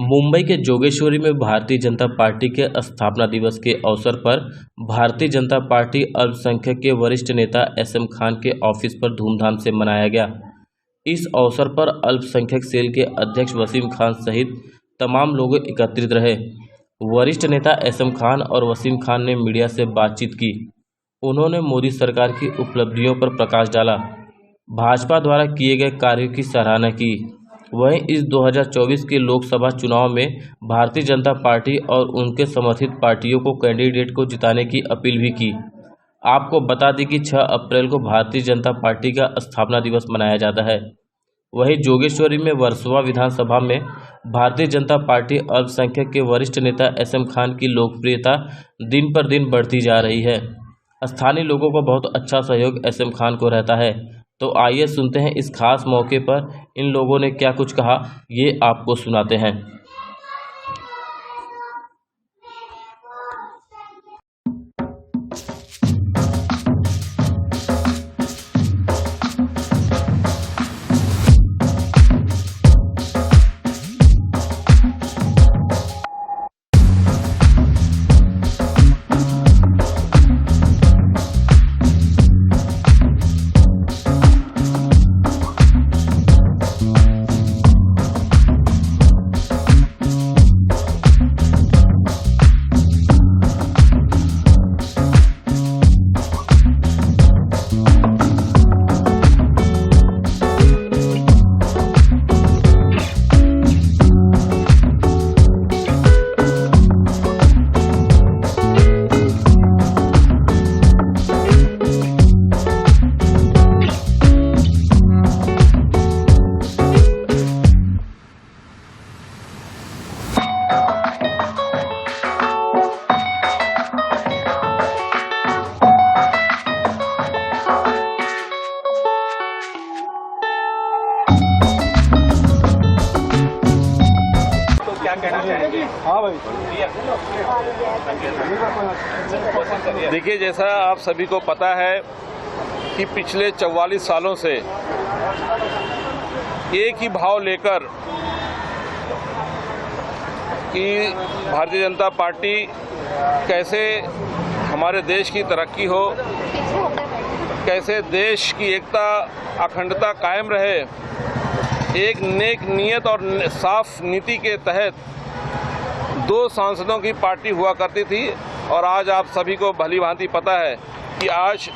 मुंबई के जोगेश्वरी में भारतीय जनता पार्टी के स्थापना दिवस के अवसर पर भारतीय जनता पार्टी अल्पसंख्यक के वरिष्ठ नेता एसएम खान के ऑफिस पर धूमधाम से मनाया गया। इस अवसर पर अल्पसंख्यक सेल के अध्यक्ष वसीम खान सहित तमाम लोग एकत्रित रहे। वरिष्ठ नेता एसएम खान और वसीम खान ने मीडिया से बातचीत की। उन्होंने मोदी सरकार की उपलब्धियों पर प्रकाश डाला, भाजपा द्वारा किए गए कार्यों की सराहना की। वहीं इस 2024 के लोकसभा चुनाव में भारतीय जनता पार्टी और उनके समर्थित पार्टियों को कैंडिडेट को जिताने की अपील भी की। आपको बता दें कि 6 अप्रैल को भारतीय जनता पार्टी का स्थापना दिवस मनाया जाता है। वहीं जोगेश्वरी में वर्सोवा विधानसभा में भारतीय जनता पार्टी अल्पसंख्यक के वरिष्ठ नेता एसएम खान की लोकप्रियता दिन पर दिन बढ़ती जा रही है। स्थानीय लोगों को बहुत अच्छा सहयोग एसएम खान को रहता है। तो आइए सुनते हैं इस खास मौके पर इन लोगों ने क्या कुछ कहा, ये आपको सुनाते हैं। हाँ भाई, देखिए, जैसा आप सभी को पता है कि पिछले 44 सालों से एक ही भाव लेकर कि भारतीय जनता पार्टी कैसे हमारे देश की तरक्की हो, कैसे देश की एकता अखंडता कायम रहे, एक नेक नियत और साफ नीति के तहत 2 सांसदों की पार्टी हुआ करती थी। और आज आप सभी को भली भांति पता है कि आज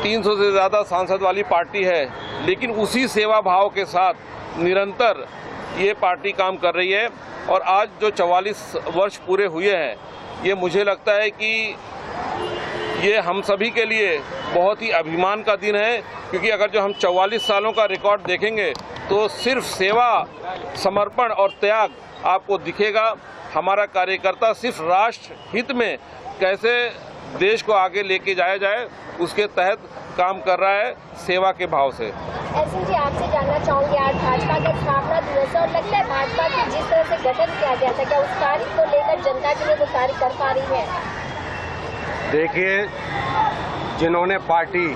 300 से ज़्यादा सांसद वाली पार्टी है, लेकिन उसी सेवा भाव के साथ निरंतर ये पार्टी काम कर रही है। और आज जो 44 वर्ष पूरे हुए हैं, ये मुझे लगता है कि ये हम सभी के लिए बहुत ही अभिमान का दिन है, क्योंकि अगर जो हम 44 सालों का रिकॉर्ड देखेंगे तो सिर्फ सेवा, समर्पण और त्याग आपको दिखेगा। हमारा कार्यकर्ता सिर्फ राष्ट्र हित में कैसे देश को आगे लेके जाया जाए, उसके तहत काम कर रहा है, सेवा के भाव से। एसएम जी, आपसे जानना चाहूँगी, आज भाजपा का स्थापना दिवस है और लगता है भाजपा के जिस तरह से गठन किया गया था, क्या उस कार्य को लेकर जनता के लिए वो कार्य कर पा रही है? देखिए, जिन्होंने पार्टी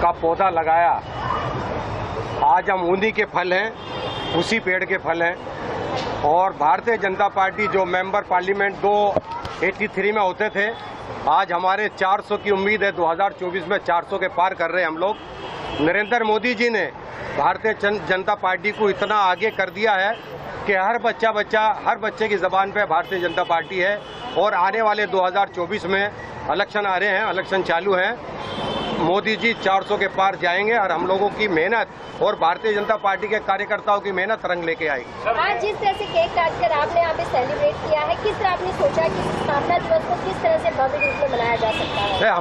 का पौधा लगाया, आज हम उन्हीं के फल हैं, उसी पेड़ के फल हैं। और भारतीय जनता पार्टी जो मेंबर पार्लियामेंट 283 में होते थे, आज हमारे 400 की उम्मीद है। 2024 में 400 के पार कर रहे हैं हम लोग। नरेंद्र मोदी जी ने भारतीय जनता पार्टी को इतना आगे कर दिया है कि हर बच्चे की ज़बान पे भारतीय जनता पार्टी है। और आने वाले 2024 में इलेक्शन आ रहे हैं, इलेक्शन चालू हैं, मोदी जी 400 के पार जाएंगे और हम लोगों की मेहनत और भारतीय जनता पार्टी के कार्यकर्ताओं की मेहनत रंग लेके आएगी। आज जिस तरह से केक काटकर आपने यहाँ पे सेलिब्रेट किया है, किस तरह आपने सोचा कि स्थापना दिवस को किस तरह से भव्य रूप में मनाया जा सकता है?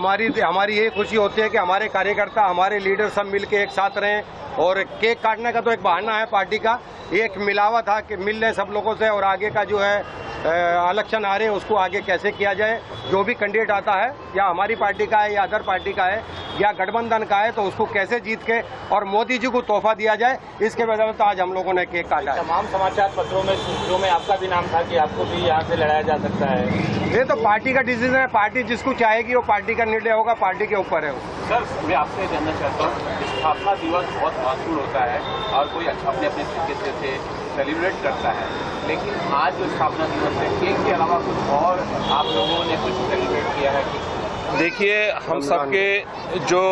हमारी ये खुशी होती है कि हमारे कार्यकर्ता, हमारे लीडर सब मिलके एक साथ रहें। और केक काटने का तो एक बहाना है पार्टी का, एक मिलावा था कि मिल रहे सब लोगों से और आगे का जो है इलेक्शन आ रहे हैं उसको आगे कैसे किया जाए। जो भी कैंडिडेट आता है, या हमारी पार्टी का है या अदर पार्टी का है या गठबंधन का है, तो उसको कैसे जीत के और मोदी जी को तोहफा दिया जाए, इसके वजह से आज हम लोगों ने केक काटा है। तमाम समाचार पत्रों में, सूत्रों में आपका भी नाम था कि आपको भी यहाँ से लड़ाया जा सकता है। ये तो पार्टी का डिसीजन है, पार्टी जिसको चाहेगी वो पार्टी का निर्णय होगा, पार्टी के ऊपर है वो। सर, मैं आपसे जानना चाहता हूँ, स्थापना दिवस बहुत महत्वपूर्ण होता है और कोई अपने अपने तरीके से सेलिब्रेट करता है, लेकिन आज जो स्थापना दिवस है, केक के अलावा कुछ और आप लोगों ने कुछ सेलिब्रेट किया है? देखिए, हम सबके जो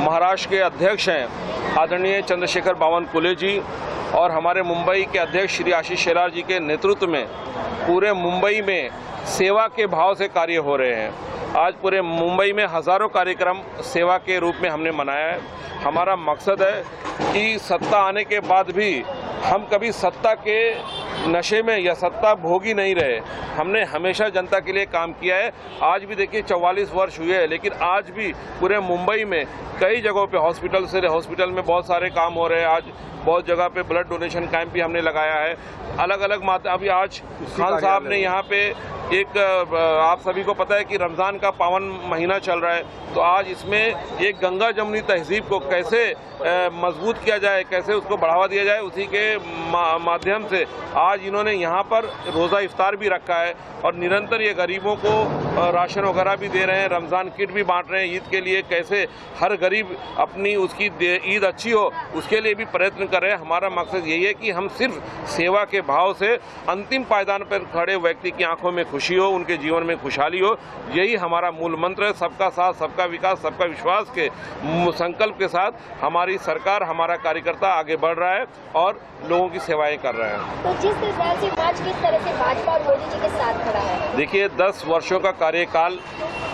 महाराष्ट्र के अध्यक्ष हैं आदरणीय चंद्रशेखर बावनकुले जी और हमारे मुंबई के अध्यक्ष श्री आशीष शेलार जी के नेतृत्व में पूरे मुंबई में सेवा के भाव से कार्य हो रहे हैं। आज पूरे मुंबई में हज़ारों कार्यक्रम सेवा के रूप में हमने मनाया है। हमारा मकसद है कि सत्ता आने के बाद भी हम कभी सत्ता के नशे में या सत्ता भोगी नहीं रहे। हमने हमेशा जनता के लिए काम किया है। आज भी देखिए 44 वर्ष हुए हैं, लेकिन आज भी पूरे मुंबई में कई जगहों पे हॉस्पिटल में बहुत सारे काम हो रहे हैं। आज बहुत जगह पे ब्लड डोनेशन कैंप भी हमने लगाया है। अलग अलग अभी आज खान साहब ने यहाँ पे एक आप सभी को पता है कि रमज़ान का पावन महीना चल रहा है, तो आज इसमें एक गंगा जमुनी तहजीब को कैसे मजबूत किया जाए, कैसे उसको बढ़ावा दिया जाए, उसी के माध्यम से आज इन्होंने यहाँ पर रोज़ा इफ्तार भी रखा है और निरंतर ये गरीबों को राशन वगैरह भी दे रहे हैं, रमज़ान किट भी बांट रहे हैं। ईद के लिए कैसे हर गरीब अपनी उसकी ईद अच्छी हो उसके लिए भी प्रयत्न कर रहे हैं। हमारा मकसद यही है कि हम सिर्फ सेवा के भाव से अंतिम पायदान पर खड़े व्यक्ति की आंखों में खुशी हो, उनके जीवन में खुशहाली हो, यही हमारा मूल मंत्र है। सबका साथ, सबका विकास, सबका विश्वास के संकल्प के साथ हमारी सरकार, हमारा कार्यकर्ता आगे बढ़ रहा है और लोगों की सेवाएं कर रहे हैं। तो जिस तरह से आज किस तरह से भाजपा और मोदी जी के साथ खड़ा है? देखिए, 10 वर्षों का कार्यकाल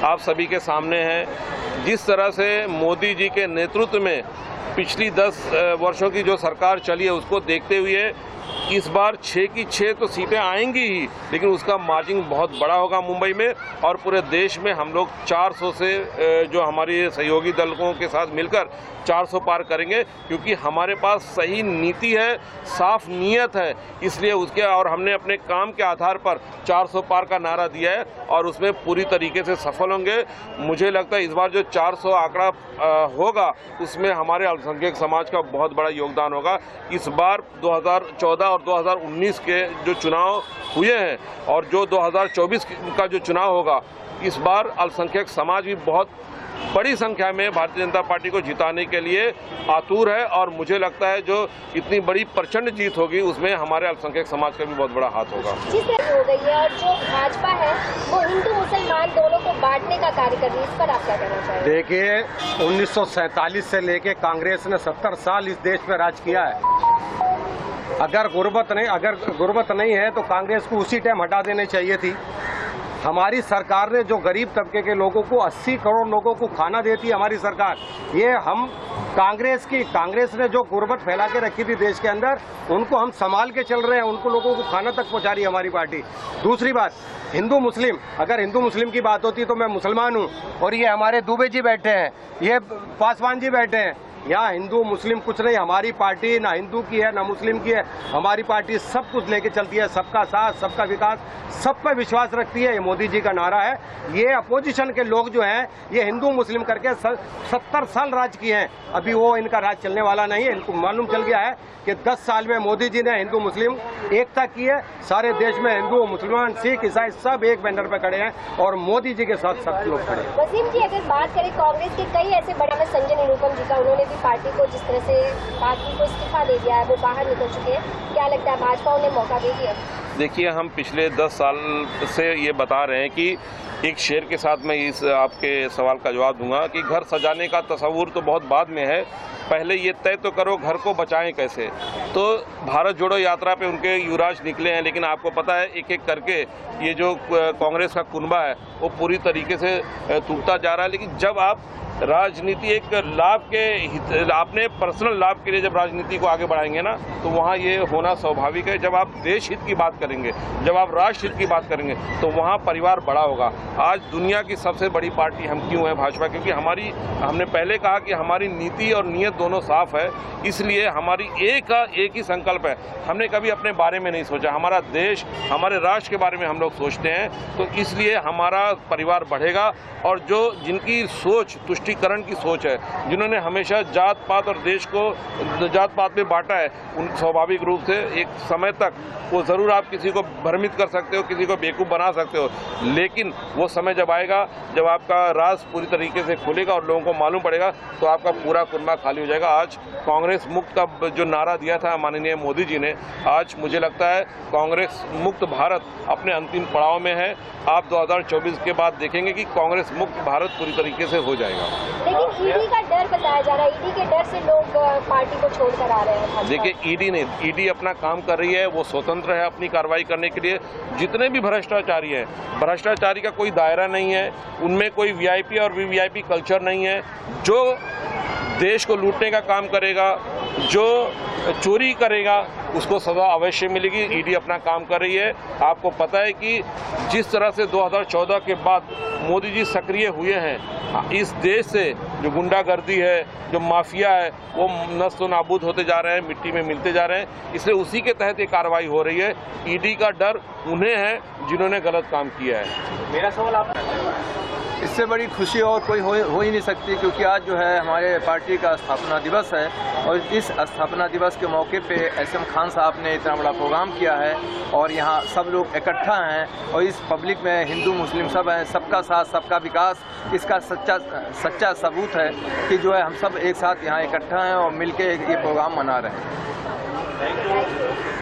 आप सभी के सामने है। जिस तरह से मोदी जी के नेतृत्व में पिछली 10 वर्षों की जो सरकार चली है, उसको देखते हुए इस बार 6 की 6 तो सीटें आएंगी ही, लेकिन उसका मार्जिन बहुत बड़ा होगा मुंबई में और पूरे देश में हम लोग 400 से जो हमारी सहयोगी दलों के साथ मिलकर 400 पार करेंगे, क्योंकि हमारे पास सही नीति है, साफ नीयत है, इसलिए उसके और हमने अपने काम के आधार पर 400 पार का नारा दिया है और उसमें पूरी तरीके से सफल होंगे। मुझे लगता है इस बार जो 400 आंकड़ा होगा उसमें हमारे अल्पसंख्यक समाज का बहुत बड़ा योगदान होगा। इस बार 2014 और 2019 के जो चुनाव हुए हैं और जो 2024 का जो चुनाव होगा, इस बार अल्पसंख्यक समाज भी बहुत बड़ी संख्या में भारतीय जनता पार्टी को जिताने के लिए आतुर है और मुझे लगता है जो इतनी बड़ी प्रचंड जीत होगी उसमें हमारे अल्पसंख्यक समाज का भी बहुत बड़ा हाथ होगा। जिस तरह हो गई है और जो भाजपा है वो हिंदू मुसलमान दोनों को बांटने का कार्य कर रही है, इस पर आप क्या कहना चाहेंगे? देखिए, 1947 से लेके कांग्रेस ने 70 साल इस देश पे राज किया है। अगर गुर्बत नहीं है तो कांग्रेस को उसी टाइम हटा देनी चाहिए थी। हमारी सरकार ने जो गरीब तबके के लोगों को 80 करोड़ लोगों को खाना देती है हमारी सरकार, ये हम कांग्रेस ने जो गुर्बत फैला के रखी थी देश के अंदर, उनको हम संभाल के चल रहे हैं, उनको लोगों को खाना तक पहुंचा रही है हमारी पार्टी। दूसरी बात, हिंदू मुस्लिम, अगर हिंदू मुस्लिम की बात होती तो मैं मुसलमान हूं और ये हमारे दुबे जी बैठे हैं, ये पासवान जी बैठे हैं। यहाँ हिंदू मुस्लिम कुछ नहीं, हमारी पार्टी ना हिंदू की है ना मुस्लिम की है, हमारी पार्टी सब कुछ लेके चलती है, सबका साथ, सबका विकास, सब पे विश्वास रखती है। ये मोदी जी का नारा है। ये अपोजिशन के लोग जो हैं ये हिंदू मुस्लिम करके 70 साल राज किए हैं, अभी वो इनका राज चलने वाला नहीं है। इनको मालूम चल गया है कि 10 साल में मोदी जी ने हिंदू मुस्लिम एकता की है। सारे देश में हिंदू मुसलमान सिख ईसाई सब एक बैनर पे खड़े हैं और मोदी जी के साथ सब लोग खड़े हैं। वसीम जी, अगर बात करें कांग्रेस के कई ऐसे बड़े में संजय निरुपम जी का, उन्होंने भी पार्टी को जिस तरह से पार्टी को इस्तीफा दे दिया है, वो बाहर निकल चुके हैं, क्या लगता है भाजपा उन्हें मौका देगी? देखिए, हम पिछले 10 साल से ये बता रहे हैं कि एक शेर के साथ मैं इस आपके सवाल का जवाब दूंगा कि घर सजाने का तस्वुर तो बहुत बाद में है, पहले ये तय तो करो घर को बचाएं कैसे। तो भारत जोड़ो यात्रा पे उनके युवराज निकले हैं, लेकिन आपको पता है एक एक करके ये जो कांग्रेस का कुनबा है वो पूरी तरीके से टूटता जा रहा है। लेकिन जब आप राजनीति एक लाभ के अपने पर्सनल लाभ के लिए जब राजनीति को आगे बढ़ाएंगे ना, तो वहाँ ये होना स्वाभाविक है। जब आप देश हित की बात करेंगे, जब आप राष्ट्र हित की बात करेंगे, तो वहाँ परिवार बड़ा होगा। आज दुनिया की सबसे बड़ी पार्टी हम क्यों है भाजपा? क्योंकि हमने पहले कहा कि हमारी नीति और नीयत दोनों साफ है, इसलिए हमारी एक ही संकल्प है। हमने कभी अपने बारे में नहीं सोचा, हमारा देश, हमारे राष्ट्र के बारे में हम लोग सोचते हैं, तो इसलिए हमारा परिवार बढ़ेगा। और जो जिनकी सोच तुष्टीकरण की सोच है, जिन्होंने हमेशा जात पात और देश को जात पात में बांटा है, उन स्वाभाविक रूप से एक समय तक वो ज़रूर आपको किसी को भ्रमित कर सकते हो, किसी को बेवकूफ़ बना सकते हो, लेकिन वो समय जब आएगा, जब आपका राज पूरी तरीके से खुलेगा और लोगों को मालूम पड़ेगा, तो आपका पूरा कुनबा खाली हो जाएगा। आज कांग्रेस मुक्त का जो नारा दिया था माननीय मोदी जी ने, आज मुझे लगता है कांग्रेस मुक्त भारत अपने अंतिम पड़ाव में है। आप 2024 के बाद देखेंगे कि कांग्रेस मुक्त भारत पूरी तरीके से हो जाएगा। लेकिन ईडी का डर बताया जा रहा है, ईडी के डर से लोग पार्टी को छोड़कर आ रहे हैं। देखिए, ईडी अपना काम कर रही है, वो स्वतंत्र है अपनी कार्रवाई करने के लिए। जितने भी भ्रष्टाचारी हैं, भ्रष्टाचारी का कोई दायरा नहीं है, उनमें कोई वीआईपी और वीवीआईपी कल्चर नहीं है। जो देश को लूटने का काम करेगा, जो चोरी करेगा, उसको सजा अवश्य मिलेगी। ईडी अपना काम कर रही है। आपको पता है कि जिस तरह से 2014 के बाद मोदी जी सक्रिय हुए हैं, इस देश से जो गुंडागर्दी है, जो माफिया है, वो नष्ट नाबूद होते जा रहे हैं, मिट्टी में मिलते जा रहे हैं। इसलिए उसी के तहत ये कार्रवाई हो रही है। ईडी का डर उन्हें है जिन्होंने गलत काम किया है। मेरा सवाल आप इससे बड़ी खुशी और कोई हो ही नहीं सकती, क्योंकि आज जो है हमारे पार्टी का स्थापना दिवस है और इस स्थापना दिवस के मौके पे एसएम खान साहब ने इतना बड़ा प्रोग्राम किया है और यहाँ सब लोग इकट्ठा हैं और इस पब्लिक में हिंदू मुस्लिम सब हैं। सबका साथ सबका विकास इसका सच्चा सबूत है कि जो है हम सब एक साथ यहाँ इकट्ठा हैं और मिलके ये प्रोग्राम मना रहे हैं।